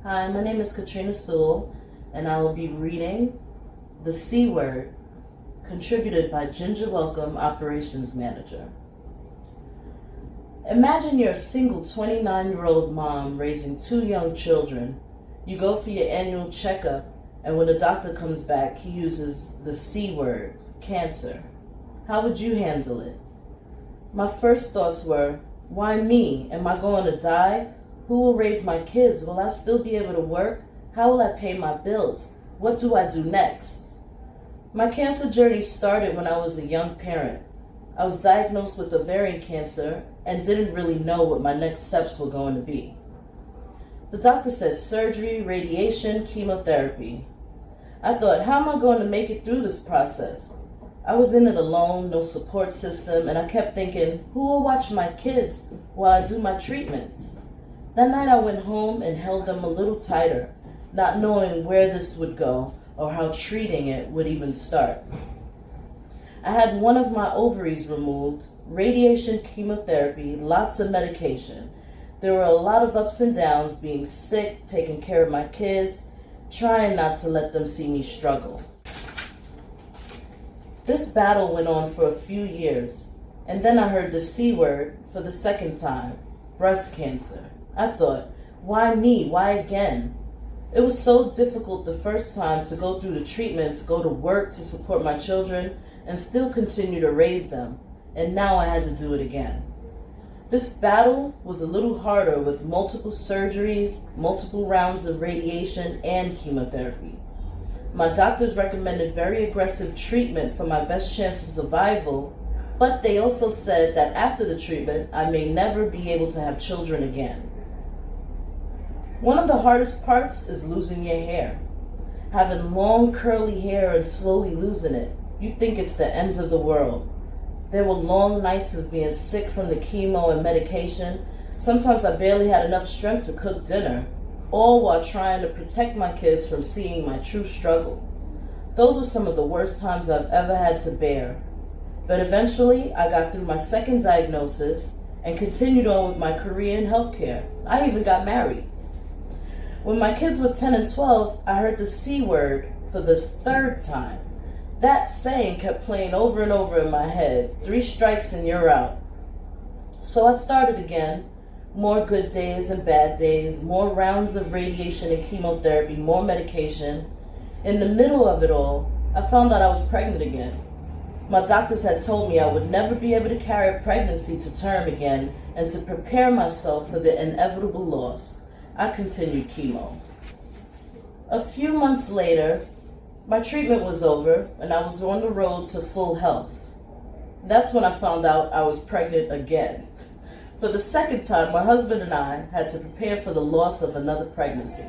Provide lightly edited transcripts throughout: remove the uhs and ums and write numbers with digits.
Hi, my name is Katrina Sewell, and I will be reading The C Word, contributed by Ginger Welcome, Operations Manager. Imagine you're a single 29-year-old mom raising 2 young children. You go for your annual checkup, and when the doctor comes back, he uses the C word, cancer. How would you handle it? My first thoughts were, why me? Am I going to die? Who will raise my kids? Will I still be able to work? How will I pay my bills? What do I do next? My cancer journey started when I was a young parent. I was diagnosed with ovarian cancer and didn't really know what my next steps were going to be. The doctor said surgery, radiation, chemotherapy. I thought, how am I going to make it through this process? I was in it alone, no support system, and I kept thinking, who will watch my kids while I do my treatments? That night I went home and held them a little tighter, not knowing where this would go or how treating it would even start. I had one of my ovaries removed, radiation, chemotherapy, lots of medication. There were a lot of ups and downs, being sick, taking care of my kids, trying not to let them see me struggle. This battle went on for a few years, and then I heard the C word for the second time, breast cancer. I thought, why me? Why again? It was so difficult the first time to go through the treatments, go to work to support my children, and still continue to raise them. And now I had to do it again. This battle was a little harder with multiple surgeries, multiple rounds of radiation, and chemotherapy. My doctors recommended very aggressive treatment for my best chance of survival, but they also said that after the treatment, I may never be able to have children again. One of the hardest parts is losing your hair. Having long curly hair and slowly losing it, you think it's the end of the world. There were long nights of being sick from the chemo and medication. Sometimes I barely had enough strength to cook dinner, all while trying to protect my kids from seeing my true struggle. Those were some of the worst times I've ever had to bear. But eventually, I got through my second diagnosis and continued on with my career in healthcare. I even got married. When my kids were 10 and 12, I heard the C word for the third time. That saying kept playing over and over in my head, 3 strikes and you're out. So I started again, more good days and bad days, more rounds of radiation and chemotherapy, more medication. In the middle of it all, I found out I was pregnant again. My doctors had told me I would never be able to carry a pregnancy to term again, and to prepare myself for the inevitable loss, I continued chemo. A few months later, my treatment was over and I was on the road to full health. That's when I found out I was pregnant again. For the second time, my husband and I had to prepare for the loss of another pregnancy.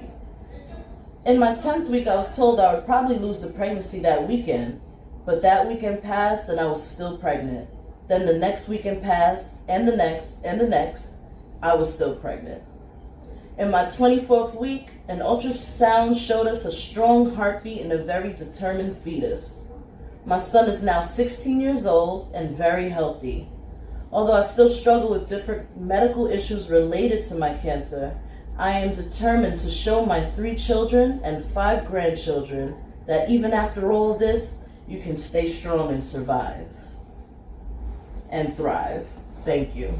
In my 10th week, I was told I would probably lose the pregnancy that weekend, but that weekend passed and I was still pregnant. Then the next weekend passed, and the next, and the next, I was still pregnant. In my 24th week, an ultrasound showed us a strong heartbeat and a very determined fetus. My son is now 16 years old and very healthy. Although I still struggle with different medical issues related to my cancer, I am determined to show my 3 children and 5 grandchildren that even after all this, you can stay strong and survive. And thrive. Thank you.